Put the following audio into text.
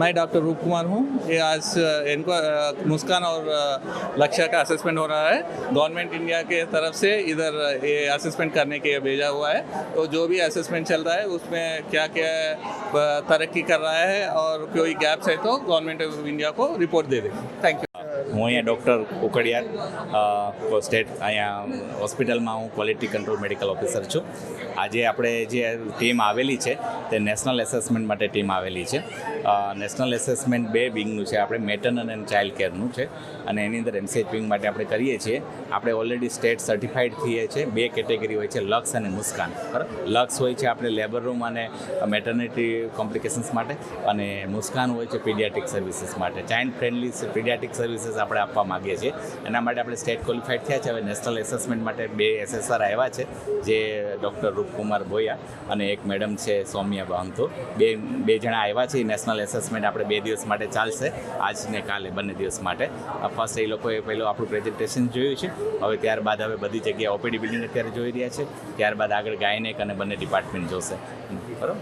मैं डॉक्टर रूप कुमार हूँ। ये आज इनको मुस्कान और लक्ष्य का असेसमेंट हो रहा है। गवर्नमेंट इंडिया के तरफ से इधर ये असेसमेंट करने के लिए भेजा हुआ है। तो जो भी असेसमेंट चल रहा है उसमें क्या क्या तरक्की कर रहा है और कोई गैप्स है तो गवर्नमेंट ऑफ इंडिया को रिपोर्ट दे देगी। Thank you. હું અહીંયા ડૉક્ટર કુકડિયા સ્ટેટ અહીંયા હોસ્પિટલમાં હું ક્વોલિટી કંટ્રોલ મેડિકલ ઓફિસર છું. આજે આપણે જે ટીમ આવેલી છે તે નેશનલ એસેસમેન્ટ માટે ટીમ આવેલી છે. નેશનલ એસેસમેન્ટ બે વિંગનું છે, આપણે મેટર્નલ એન્ડ ચાઇલ્ડ કેરનું છે અને એની અંદર એમસીએચ વિંગ માટે આપણે કરીએ છીએ. આપણે ઓલરેડી સ્ટેટ સર્ટિફાઈડ થઈએ છીએ. બે કેટેગરી હોય છે, લક્સ અને મુસ્કાન. બરાબર, લક્સ હોય છે આપણે લેબર રૂમ અને મેટર્નિટી કોમ્પ્લિકેશન્સ માટે, અને મુસ્કાન હોય છે પીડિયાટ્રિક સર્વિસીસ માટે. ચાઇલ્ડ ફ્રેન્ડલી પીડિયાટ્રિક સર્વિસીસ આપણે આપવા માગીએ છીએ. એના માટે આપણે સ્ટેટ ક્વોલિફાઈડ થયા છે. હવે નેશનલ એસેસમેન્ટ માટે બે એસેસર આવ્યા છે, જે ડૉક્ટર રૂપકુમાર બોયા અને એક મેડમ છે સૌમ્યા બાંતો. બે જણા આવ્યા છે. નેશનલ એસેસમેન્ટ આપણે 2 દિવસ માટે ચાલશે, આજ ને કાલે બંને દિવસ માટે. ફર્સ્ટ એ લોકોએ પહેલું આપણું પ્રેઝન્ટેશન જોયું છે. હવે ત્યારબાદ હવે બધી જગ્યાએ ઓપીડી બિલ્ડિંગ અત્યારે જોઈ રહ્યા છે. ત્યારબાદ આગળ ગાયનેક અને બંને ડિપાર્ટમેન્ટ જોશે. બરાબર.